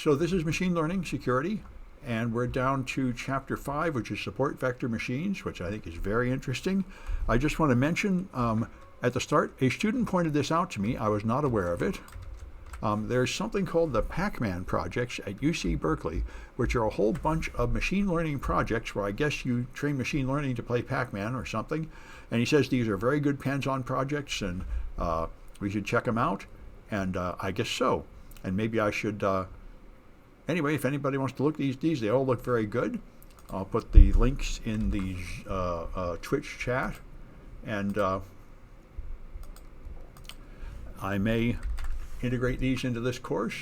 So this is machine learning security, and we're down to chapter 5, which is support vector machines, which I think is very interesting. I just want to mention at the start, a student pointed this out to me. I was not aware of it. There's something called the Pac-Man projects at UC Berkeley, which are a whole bunch of machine learning projects where I guess you train machine learning to play Pac-Man or something. And he says these are very good hands-on projects, and we should check them out. And I guess so. And maybe I should... Anyway, if anybody wants to look at these, they all look very good. I'll put the links in the Twitch chat. And I may integrate these into this course.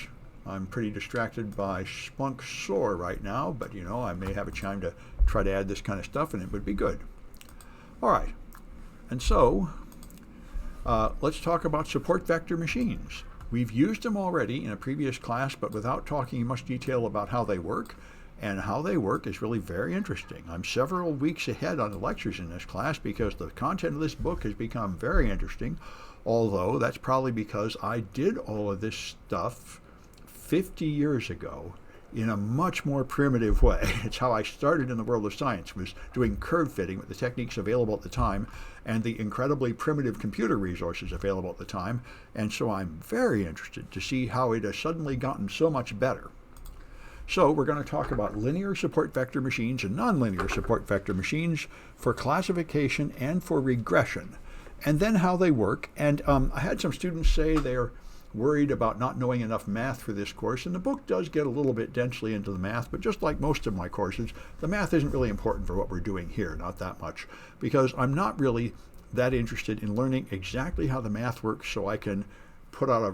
I'm pretty distracted by Splunk SOAR right now, but you know, I may have a time to try to add this kind of stuff, and it would be good. All right. And so, let's talk about support vector machines. We've used them already in a previous class, but without talking in much detail about how they work. And how they work is really very interesting. I'm several weeks ahead on the lectures in this class because the content of this book has become very interesting, although that's probably because I did all of this stuff 50 years ago in a much more primitive way. It's how I started in the world of science, was doing curve fitting with the techniques available at the time and the incredibly primitive computer resources available at the time. And so I'm very interested to see how it has suddenly gotten so much better. So we're going to talk about linear support vector machines and nonlinear support vector machines for classification and for regression, and then how they work. And I had some students say they're worried about not knowing enough math for this course, and the book does get a little bit densely into the math, but just like most of my courses, the math isn't really important for what we're doing here, not that much, because I'm not really that interested in learning exactly how the math works so I can put out a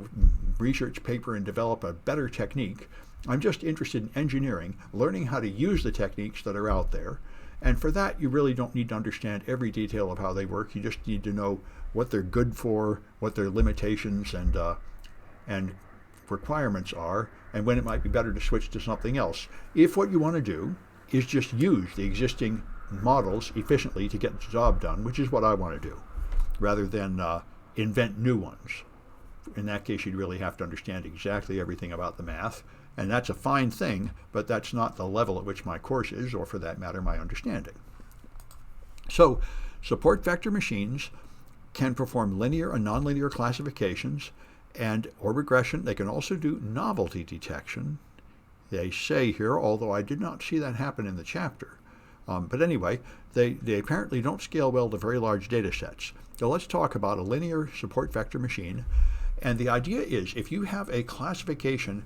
research paper and develop a better technique. I'm just interested in engineering, learning how to use the techniques that are out there, and for that you really don't need to understand every detail of how they work. You just need to know what they're good for, what their limitations and requirements are, and when it might be better to switch to something else. If what you want to do is just use the existing models efficiently to get the job done, which is what I want to do, rather than invent new ones. In that case, you'd really have to understand exactly everything about the math, and that's a fine thing, but that's not the level at which my course is, or for that matter, my understanding. So, support vector machines can perform linear and nonlinear classifications and or regression. They can also do novelty detection, they say here, although I did not see that happen in the chapter. But anyway, they apparently don't scale well to very large data sets. So let's talk about a linear support vector machine. And the idea is, if you have a classification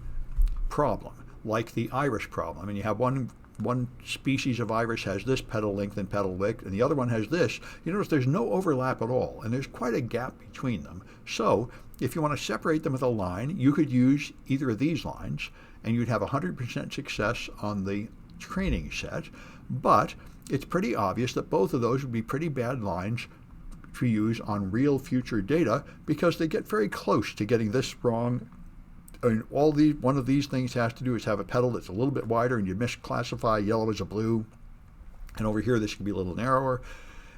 problem, like the iris problem, and you have one species of iris has this petal length and petal width, and the other one has this, you notice there's no overlap at all, and there's quite a gap between them. So if you want to separate them with a line, you could use either of these lines, and you'd have 100% success on the training set. But it's pretty obvious that both of those would be pretty bad lines to use on real future data, because they get very close to getting this wrong. I mean, one of these things has to do is have a petal that's a little bit wider, and you misclassify yellow as a blue, and over here this could be a little narrower.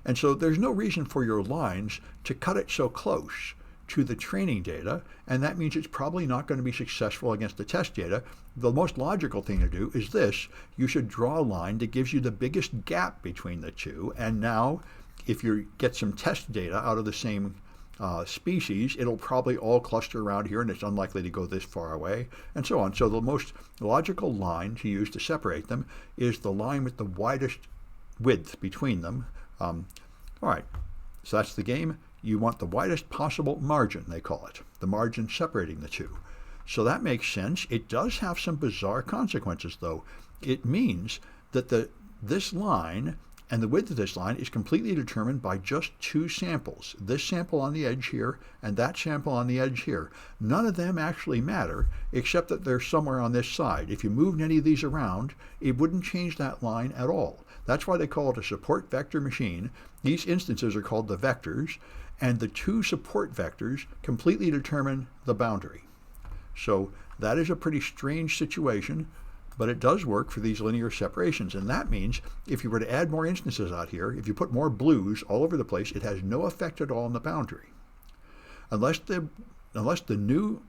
And so there's no reason for your lines to cut it so close to the training data, and that means it's probably not going to be successful against the test data. The most logical thing to do is this: you should draw a line that gives you the biggest gap between the two, and now if you get some test data out of the same species, it'll probably all cluster around here, and it's unlikely to go this far away, and so on. So the most logical line to use to separate them is the line with the widest width between them. All right, so that's the game. You want the widest possible margin, they call it, the margin separating the two. So that makes sense. It does have some bizarre consequences, though. It means that this line and the width of this line is completely determined by just two samples, this sample on the edge here and that sample on the edge here. None of them actually matter, except that they're somewhere on this side. If you moved any of these around, it wouldn't change that line at all. That's why they call it a support vector machine. These instances are called the vectors, and the two support vectors completely determine the boundary. So that is a pretty strange situation, but it does work for these linear separations. And that means if you were to add more instances out here, if you put more blues all over the place, it has no effect at all on the boundary. Unless the new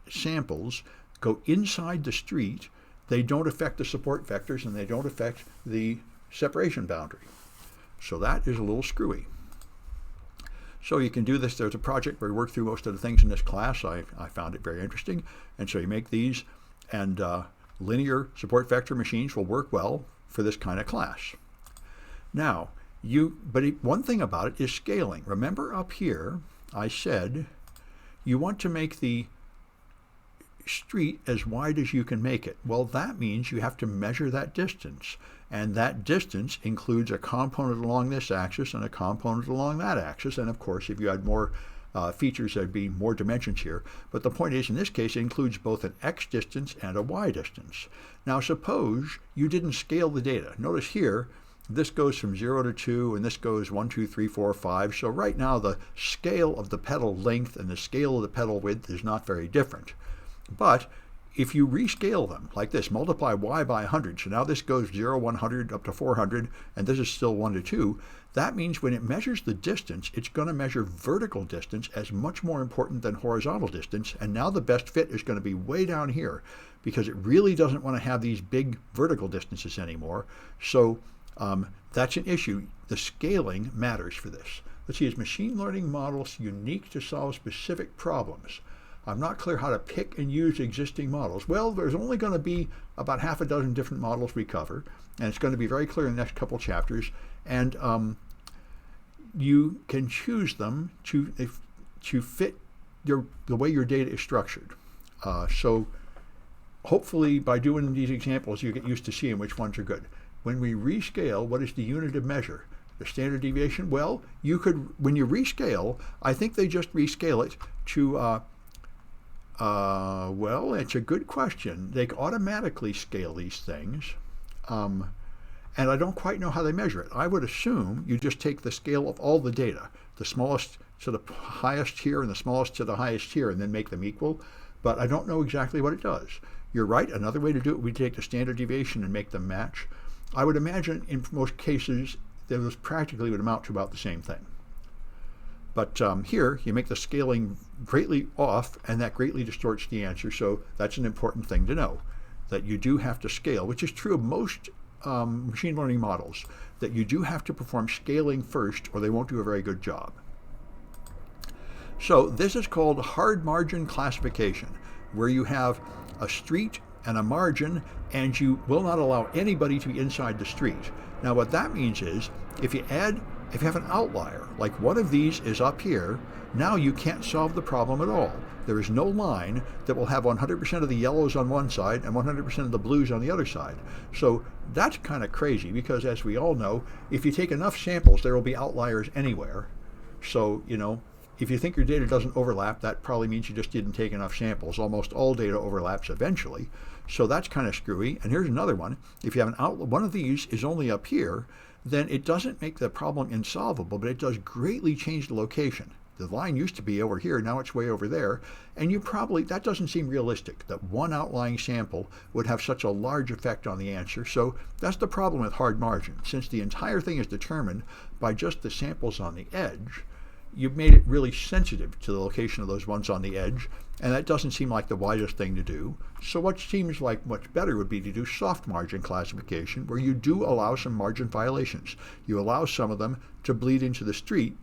samples go inside the street, they don't affect the support vectors and they don't affect the separation boundary. So that is a little screwy. So you can do this. There's a project where we work through most of the things in this class. I found it very interesting. And so you make these, and linear support vector machines will work well for this kind of class. Now, one thing about it is scaling. Remember up here, I said you want to make the street as wide as you can make it. Well, that means you have to measure that distance. And that distance includes a component along this axis and a component along that axis. And of course, if you had more features, there'd be more dimensions here. But the point is, in this case, it includes both an x distance and a y distance. Now, suppose you didn't scale the data. Notice here, this goes from 0 to 2, and this goes 1, 2, 3, 4, 5. So right now, the scale of the petal length and the scale of the petal width is not very different. But if you rescale them like this, multiply y by 100, so now this goes 0, 100, up to 400, and this is still 1 to 2, that means when it measures the distance, it's going to measure vertical distance as much more important than horizontal distance, and now the best fit is going to be way down here because it really doesn't want to have these big vertical distances anymore. So that's an issue. The scaling matters for this. Let's see, is machine learning models unique to solve specific problems? I'm not clear how to pick and use existing models. Well, there's only going to be about half a dozen different models we cover, and it's going to be very clear in the next couple chapters. And you can choose them to fit the way your data is structured. So hopefully by doing these examples, you get used to seeing which ones are good. When we rescale, what is the unit of measure? The standard deviation? Well, you could, when you rescale, I think they just rescale it to well, it's a good question. They automatically scale these things, and I don't quite know how they measure it. I would assume you just take the scale of all the data, the smallest to the highest here and the smallest to the highest here, and then make them equal, but I don't know exactly what it does. You're right, another way to do it would take the standard deviation and make them match. I would imagine in most cases, those practically would amount to about the same thing. But here, you make the scaling greatly off, and that greatly distorts the answer. So that's an important thing to know, that you do have to scale, which is true of most machine learning models, that you do have to perform scaling first, or they won't do a very good job. So this is called hard margin classification, where you have a street and a margin, and you will not allow anybody to be inside the street. Now, what that means is, if you have an outlier, like one of these is up here, now you can't solve the problem at all. There is no line that will have 100% of the yellows on one side and 100% of the blues on the other side. So that's kind of crazy because, as we all know, if you take enough samples, there will be outliers anywhere. So, if you think your data doesn't overlap, that probably means you just didn't take enough samples. Almost all data overlaps eventually. So that's kind of screwy. And here's another one. If you have one of these is only up here, then it doesn't make the problem insolvable, but it does greatly change the location. The line used to be over here, now it's way over there, and that doesn't seem realistic, that one outlying sample would have such a large effect on the answer. So that's the problem with hard margin. Since the entire thing is determined by just the samples on the edge, you've made it really sensitive to the location of those ones on the edge, and that doesn't seem like the wisest thing to do. So what seems like much better would be to do soft margin classification, where you do allow some margin violations. You allow some of them to bleed into the street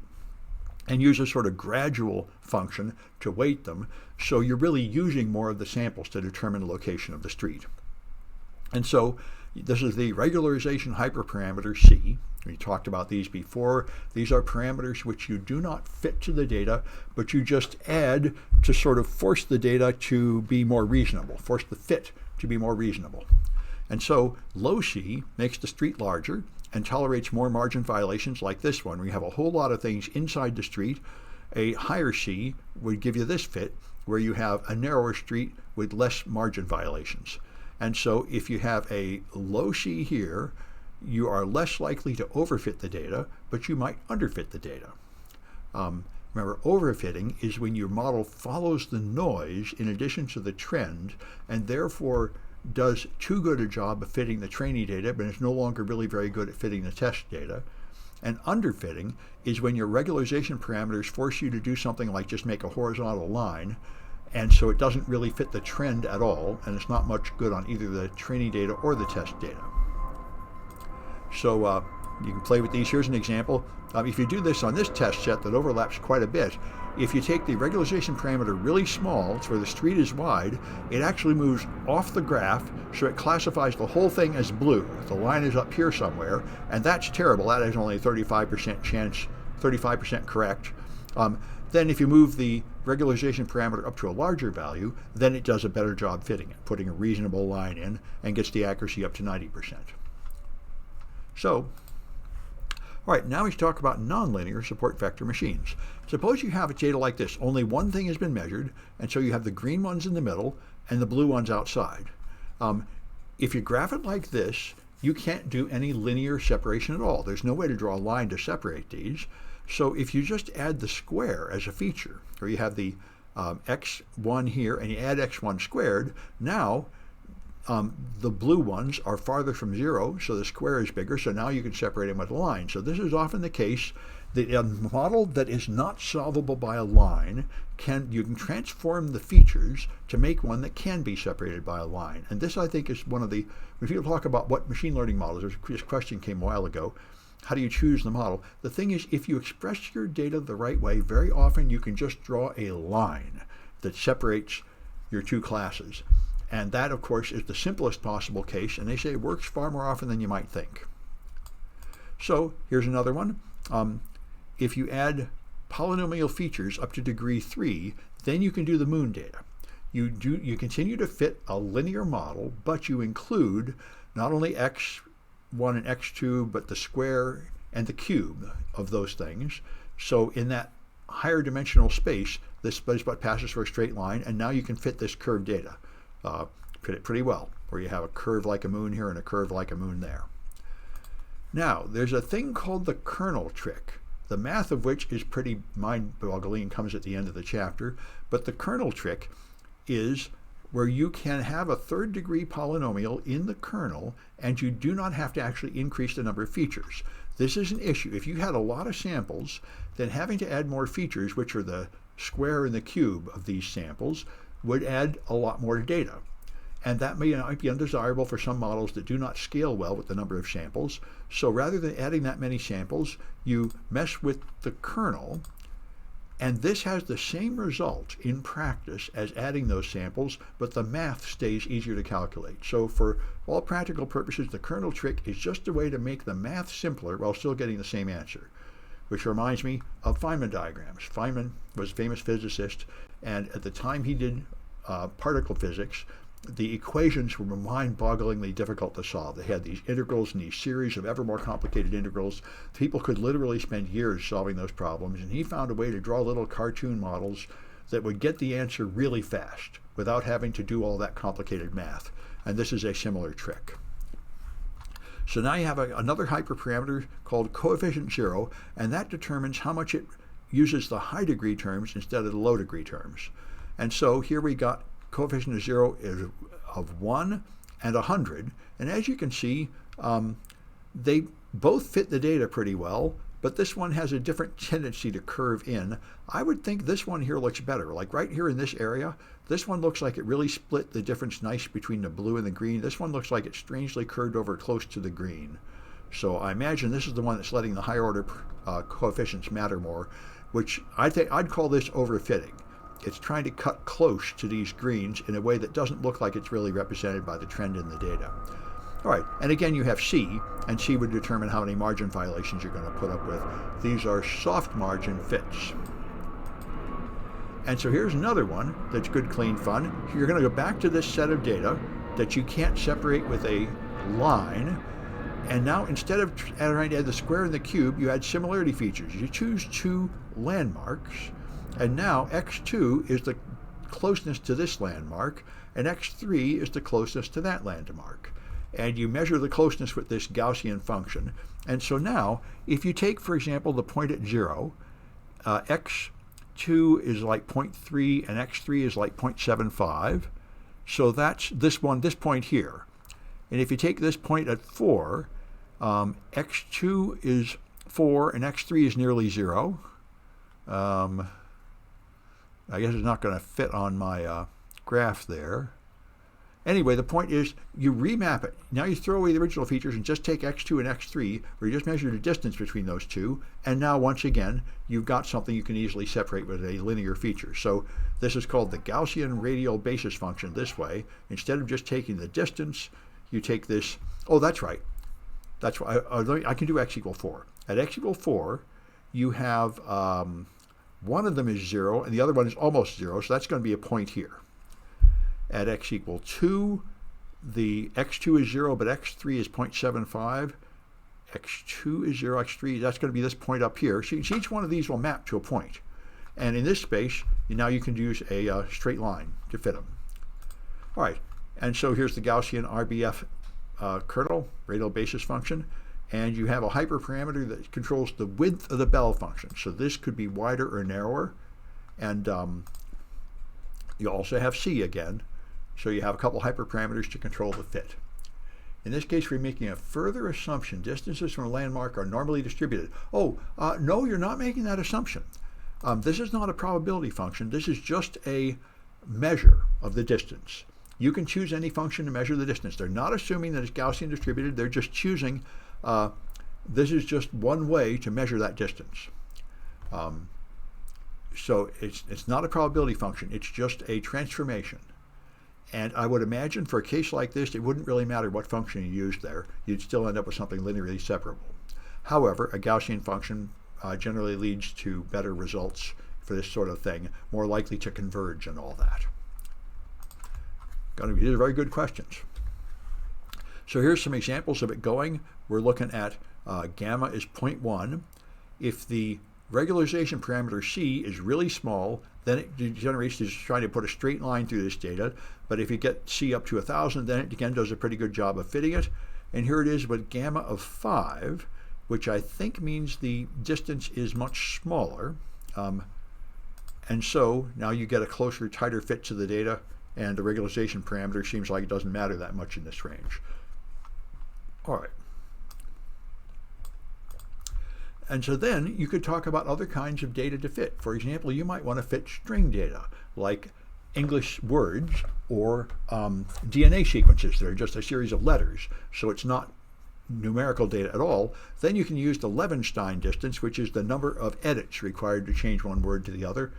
and use a sort of gradual function to weight them, so you're really using more of the samples to determine the location of the street. And so this is the regularization hyperparameter C. We talked about these before. These are parameters which you do not fit to the data, but you just add to sort of force the data to be more reasonable, force the fit to be more reasonable. And so low C makes the street larger and tolerates more margin violations like this one. We have a whole lot of things inside the street. A higher C would give you this fit, where you have a narrower street with less margin violations. And so if you have a low C here, you are less likely to overfit the data, but you might underfit the data. Remember, overfitting is when your model follows the noise in addition to the trend, and therefore does too good a job of fitting the training data, but is no longer really very good at fitting the test data. And underfitting is when your regularization parameters force you to do something like just make a horizontal line, and so it doesn't really fit the trend at all, and it's not much good on either the training data or the test data. So you can play with these. Here's an example. If you do this on this test set that overlaps quite a bit, if you take the regularization parameter really small, it's where the street is wide, it actually moves off the graph, so it classifies the whole thing as blue. The line is up here somewhere, and that's terrible. That has only a 35% chance, 35% correct. Then if you move the regularization parameter up to a larger value, then it does a better job fitting it, putting a reasonable line in, and gets the accuracy up to 90%. So, all right, now we talk about nonlinear support vector machines. Suppose you have a data like this. Only one thing has been measured, and so you have the green ones in the middle and the blue ones outside. If you graph it like this, you can't do any linear separation at all. There's no way to draw a line to separate these. So if you just add the square as a feature, or you have the x1 here and you add x1 squared, now the blue ones are farther from 0, so the square is bigger, so now you can separate them with a line. So this is often the case that a model that is not solvable by a line, you can transform the features to make one that can be separated by a line. And this, I think, is one of the, when people talk about what machine learning models, this question came a while ago, how do you choose the model? The thing is, if you express your data the right way, very often you can just draw a line that separates your two classes. And that, of course, is the simplest possible case, and they say it works far more often than you might think. So here's another one. If you add polynomial features up to degree 3, then you can do the moon data. You continue to fit a linear model, but you include not only x1 and x2, but the square and the cube of those things. So in that higher dimensional space, this spot passes for a straight line, and now you can fit this curved data. Fit it pretty well, where you have a curve like a moon here and a curve like a moon there. Now, there's a thing called the kernel trick, the math of which is pretty mind-boggling, comes at the end of the chapter, but the kernel trick is where you can have a third-degree polynomial in the kernel, and you do not have to actually increase the number of features. This is an issue. If you had a lot of samples, then having to add more features, which are the square and the cube of these samples, would add a lot more data. And that might be undesirable for some models that do not scale well with the number of samples. So rather than adding that many samples, you mess with the kernel, and this has the same result in practice as adding those samples, but the math stays easier to calculate. So for all practical purposes, the kernel trick is just a way to make the math simpler while still getting the same answer, which reminds me of Feynman diagrams. Feynman was a famous physicist, and at the time he did particle physics, the equations were mind-bogglingly difficult to solve. They had these integrals and these series of ever more complicated integrals. People could literally spend years solving those problems, and he found a way to draw little cartoon models that would get the answer really fast without having to do all that complicated math. And this is a similar trick. So now you have another hyperparameter called coefficient 0, and that determines how much it uses the high degree terms instead of the low degree terms. And so here we got coefficient of 0 is of 1 and 100. And as you can see, they both fit the data pretty well, but this one has a different tendency to curve in. I would think this one here looks better. Like right here in this area, this one looks like it really split the difference nice between the blue and the green. This one looks like it's strangely curved over close to the green. So I imagine this is the one that's letting the higher order coefficients matter more, which I think I'd call this overfitting. It's trying to cut close to these greens in a way that doesn't look like it's really represented by the trend in the data. All right, and again you have C, and C would determine how many margin violations you're going to put up with. These are soft margin fits. And so here's another one that's good, clean fun. You're going to go back to this set of data that you can't separate with a line, and now instead of trying to add the square and the cube, you add similarity features. You choose two landmarks, and now x2 is the closeness to this landmark, and x3 is the closeness to that landmark. And you measure the closeness with this Gaussian function. And so now, if you take, for example, the point at 0, x2 is like 0.3 and x3 is like 0.75. So that's this point here. And if you take this point at 4, x2 is 4 and x3 is nearly 0. I guess it's not going to fit on my graph there. Anyway, the point is you remap it. Now you throw away the original features and just take x2 and x3, where you just measure the distance between those two, and now once again, you've got something you can easily separate with a linear feature. So this is called the Gaussian radial basis function this way. Instead of just taking the distance, you take this, oh, that's right. That's why I can do x equal 4. At x equal 4, you have one of them is 0, and the other one is almost 0, so that's going to be a point here. At x equal 2, the x2 is 0, but x3 is 0.75. x2 is 0, x3, that's going to be this point up here. So each one of these will map to a point. And in this space, now you can use a straight line to fit them. All right, and so here's the Gaussian RBF kernel, radial basis function. And you have a hyperparameter that controls the width of the Bell function. So this could be wider or narrower. And you also have C again. So you have a couple hyperparameters to control the fit. In this case, we're making a further assumption. Distances from a landmark are normally distributed. Oh, no, you're not making that assumption. This is not a probability function. This is just a measure of the distance. You can choose any function to measure the distance. They're not assuming that it's Gaussian distributed. They're just choosing, this is just one way to measure that distance. So it's not a probability function. It's just a transformation. And I would imagine for a case like this, it wouldn't really matter what function you used there. You'd still end up with something linearly separable. However, a Gaussian function generally leads to better results for this sort of thing, more likely to converge and all that. These are very good questions. So here's some examples of it going. We're looking at gamma is 0.1. If the regularization parameter C is really small, then it degenerates to just trying to put a straight line through this data. But if you get C up to 1,000, then it again does a pretty good job of fitting it. And here it is with gamma of 5, which I think means the distance is much smaller. And so now you get a closer, tighter fit to the data, and the regularization parameter seems like it doesn't matter that much in this range. All right. And so then you could talk about other kinds of data to fit. For example, you might want to fit string data, like English words or DNA sequences that are just a series of letters. So it's not numerical data at all. Then you can use the Levenshtein distance, which is the number of edits required to change one word to the other.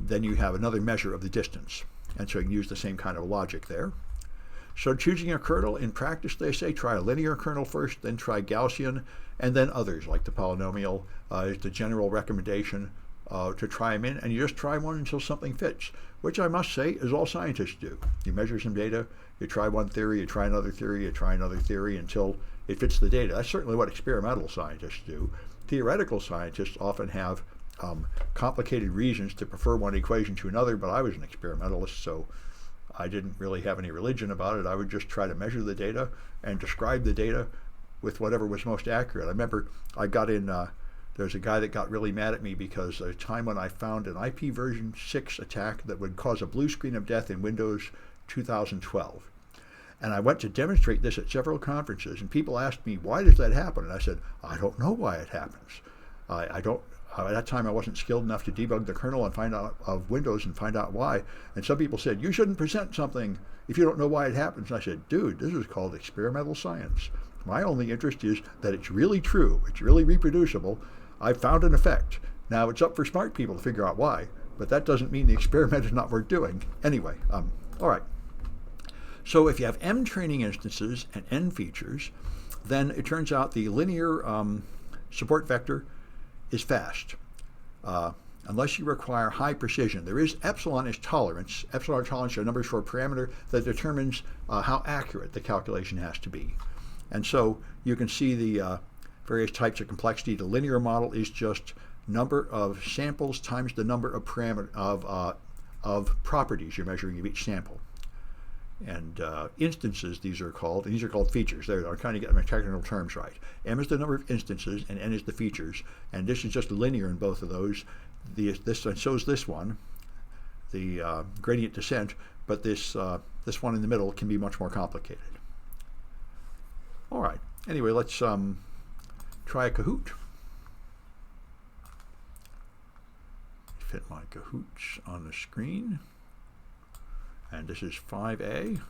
Then you have another measure of the distance. And so you can use the same kind of logic there. So choosing a kernel, in practice they say try a linear kernel first, then try Gaussian, and then others like the polynomial is the general recommendation to try them in. And you just try one until something fits, which I must say is all scientists do. You measure some data, you try one theory, you try another theory, you try another theory until it fits the data. That's certainly what experimental scientists do. Theoretical scientists often have complicated reasons to prefer one equation to another, but I was an experimentalist, so I didn't really have any religion about it. I would just try to measure the data and describe the data with whatever was most accurate. I remember I got in, there's a guy that got really mad at me because there's a time when I found an IP version 6 attack that would cause a blue screen of death in Windows 2012. And I went to demonstrate this at several conferences, and people asked me, why does that happen? And I said, I don't know why it happens. At that time, I wasn't skilled enough to debug the kernel and find out of Windows and find out why. And some people said, you shouldn't present something if you don't know why it happens. And I said, dude, this is called experimental science. My only interest is that it's really true. It's really reproducible. I found an effect. Now, it's up for smart people to figure out why, but that doesn't mean the experiment is not worth doing. Anyway, all right. So if you have M training instances and N features, then it turns out the linear support vector is fast, unless you require high precision. There is epsilon is tolerance. Epsilon tolerance are numbers for a parameter that determines how accurate the calculation has to be. And so you can see the various types of complexity. The linear model is just number of samples times the number of of properties you're measuring of each sample. And instances, these are called, and these are called features. There, I'm trying to get my technical terms right. M is the number of instances, and N is the features. And this is just linear in both of those. And so is this one, the gradient descent. But this one in the middle can be much more complicated. All right. Anyway, let's try a Kahoot. fit my cahoots on the screen. And this is 5A.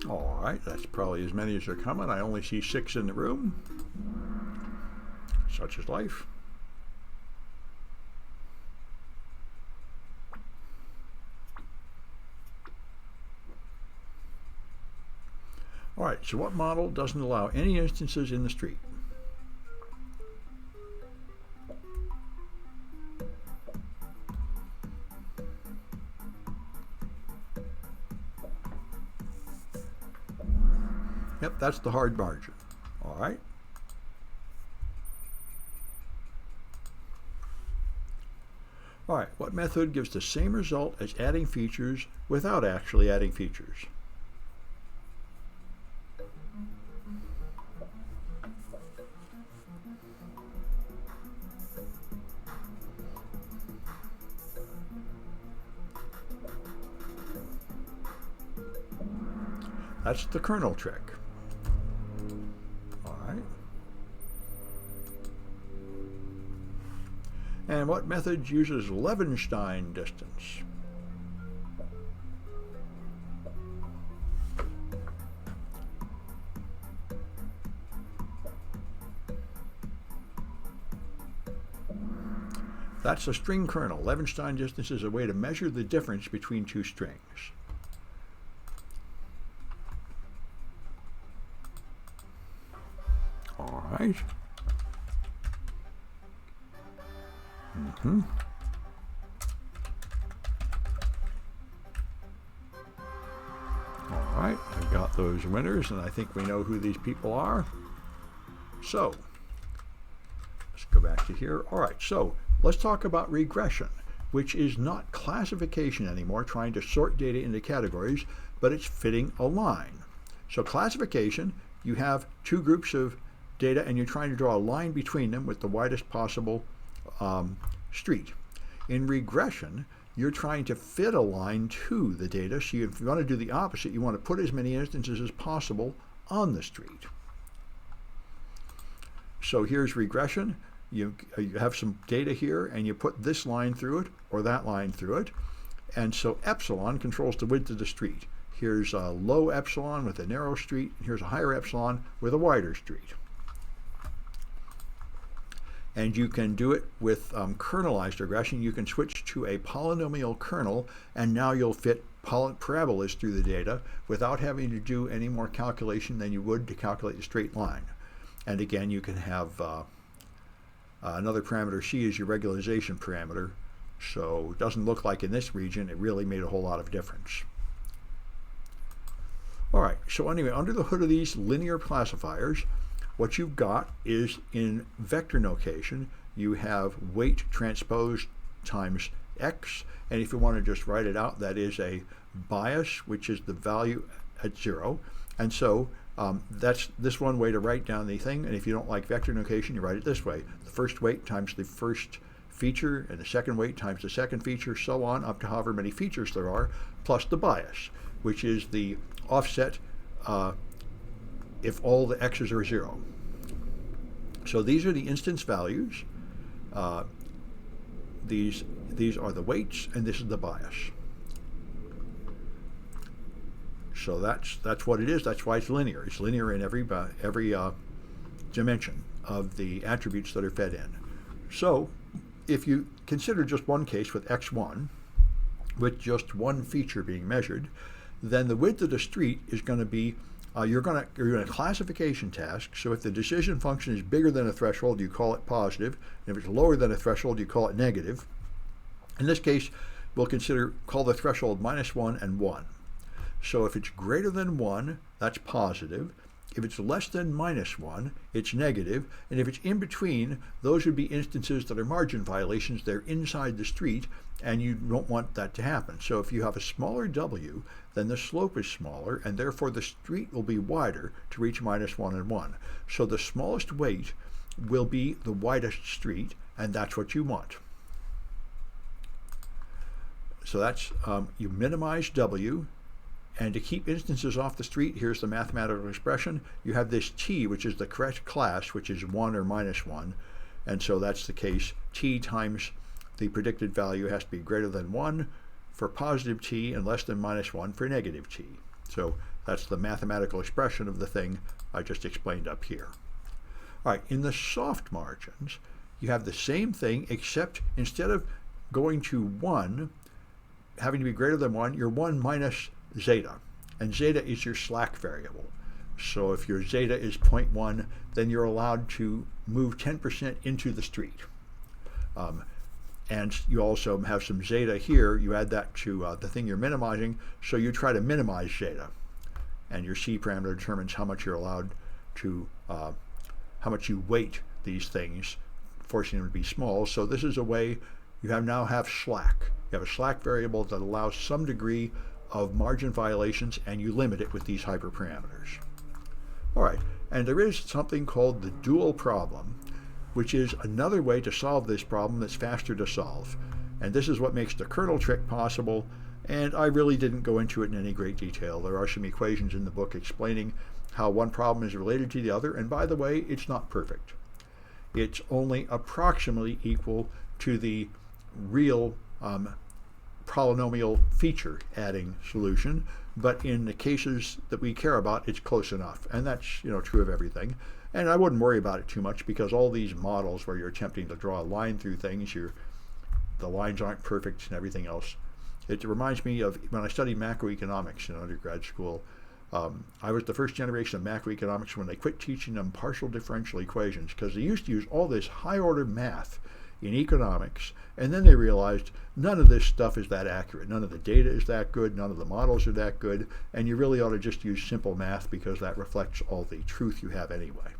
All right, that's probably as many as are coming. I only see 6 in the room. Such is life. All right, so what model doesn't allow any instances in the street? Yep, that's the hard margin. All right. All right, what method gives the same result as adding features without actually adding features? That's the kernel trick. All right. And what method uses Levenshtein distance? That's a string kernel. Levenshtein distance is a way to measure the difference between two strings. All right. All right, I've got those winners, and I think we know who these people are. So, let's go back to here. All right, so let's talk about regression, which is not classification anymore, trying to sort data into categories, but it's fitting a line. So classification, you have two groups of data, and you're trying to draw a line between them with the widest possible street. In regression, you're trying to fit a line to the data. So if you want to do the opposite, you want to put as many instances as possible on the street. So here's regression. You have some data here, and you put this line through it or that line through it. And so epsilon controls the width of the street. Here's a low epsilon with a narrow street. And here's a higher epsilon with a wider street. And you can do it with kernelized regression. You can switch to a polynomial kernel, and now you'll fit parabolas through the data without having to do any more calculation than you would to calculate a straight line. And again, you can have another parameter, C, is your regularization parameter. So it doesn't look like in this region it really made a whole lot of difference. All right, so anyway, under the hood of these linear classifiers, what you've got is in vector notation, you have weight transposed times x, and if you want to just write it out, that is a bias, which is the value at 0. And so that's this one way to write down the thing, and if you don't like vector notation, you write it this way. The first weight times the first feature, and the second weight times the second feature, so on, up to however many features there are, plus the bias, which is the offset if all the x's are 0. So these are the instance values. These are the weights, and this is the bias. So that's what it is. That's why it's linear. It's linear in every dimension of the attributes that are fed in. So if you consider just one case with x1, with just one feature being measured, then the width of the street is going to be, you're going to classification task. So if the decision function is bigger than a threshold, you call it positive. And if it's lower than a threshold, you call it negative. In this case, we'll call the threshold -1 and 1. So if it's greater than 1, that's positive. If it's less than -1, it's negative. And if it's in between, those would be instances that are margin violations. They're inside the street, and you don't want that to happen. So if you have a smaller W, then the slope is smaller, and therefore the street will be wider to reach -1 and 1. So the smallest weight will be the widest street, and that's what you want. So that's, you minimize W. And to keep instances off the street, here's the mathematical expression. You have this t, which is the correct class, which is 1 or -1. And so that's the case. T times the predicted value has to be greater than 1 for positive t and less than -1 for negative t. So that's the mathematical expression of the thing I just explained up here. All right, in the soft margins, you have the same thing, except instead of going to 1, having to be greater than 1, you're 1 minus zeta, and zeta is your slack variable. So if your zeta is 0.1, then you're allowed to move 10% into the street. And you also have some zeta here. You add that to the thing you're minimizing, so you try to minimize zeta. And your C parameter determines how much you're allowed to, how much you weight these things, forcing them to be small. So this is a way you now have slack. You have a slack variable that allows some degree of margin violations, and you limit it with these hyperparameters. All right, and there is something called the dual problem, which is another way to solve this problem that's faster to solve. And this is what makes the kernel trick possible, and I really didn't go into it in any great detail. There are some equations in the book explaining how one problem is related to the other, and by the way, it's not perfect. It's only approximately equal to the real polynomial feature adding solution, but in the cases that we care about, it's close enough, and that's true of everything. And I wouldn't worry about it too much, because all these models where you're attempting to draw a line through things, the lines aren't perfect and everything else. It reminds me of when I studied macroeconomics in undergrad school. I was the first generation of macroeconomics when they quit teaching them partial differential equations, because they used to use all this high-order math in economics, and then they realized none of this stuff is that accurate. None of the data is that good. None of the models are that good. And you really ought to just use simple math, because that reflects all the truth you have anyway.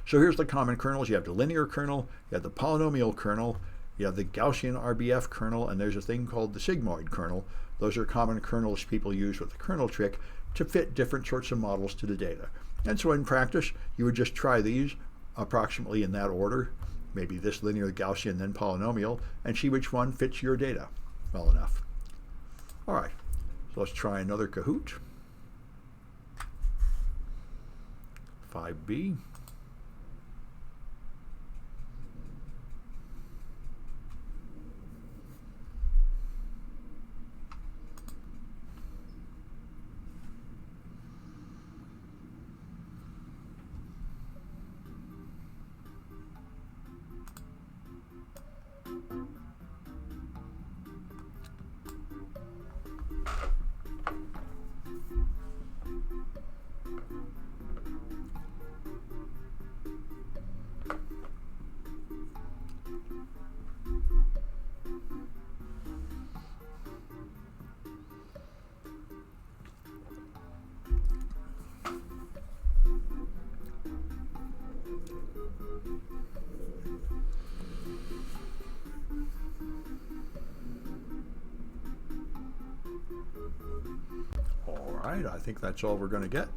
So here's the common kernels. You have the linear kernel, you have the polynomial kernel, you have the Gaussian RBF kernel, and there's a thing called the sigmoid kernel. Those are common kernels people use with the kernel trick to fit different sorts of models to the data. And so in practice, you would just try these approximately in that order. Maybe this linear, Gaussian, then polynomial, and see which one fits your data well enough. All right, so let's try another Kahoot. 5B. All right, I think that's all we're going to get.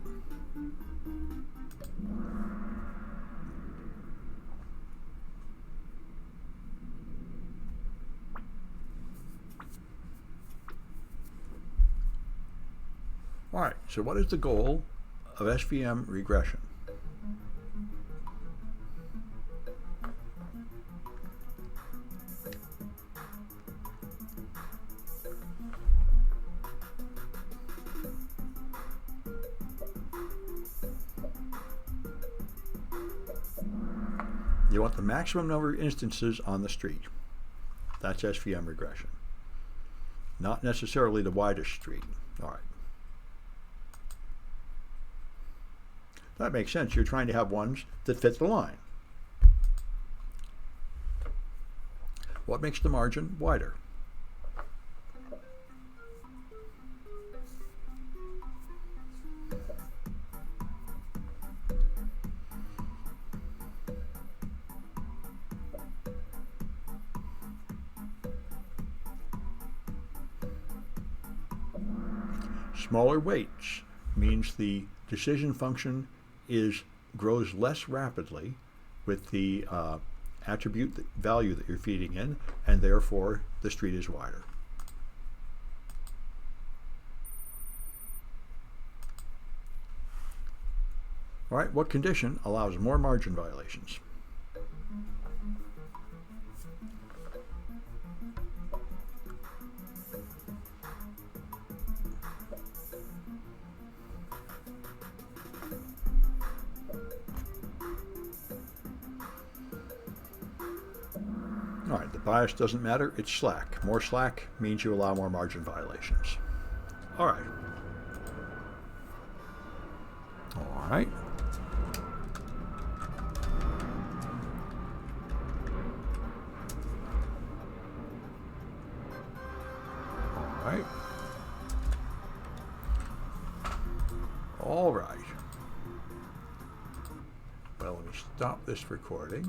All right, so what is the goal of SVM regression? You want the maximum number of instances on the street. That's SVM regression. Not necessarily the widest street. All right. That makes sense. You're trying to have ones that fit the line. What makes the margin wider? Smaller weights means the decision function grows less rapidly with the attribute value that you're feeding in, and therefore the street is wider. All right, what condition allows more margin violations? All right, the bias doesn't matter, it's slack. More slack means you allow more margin violations. All right. All right. All right. All right. Well, let me stop this recording.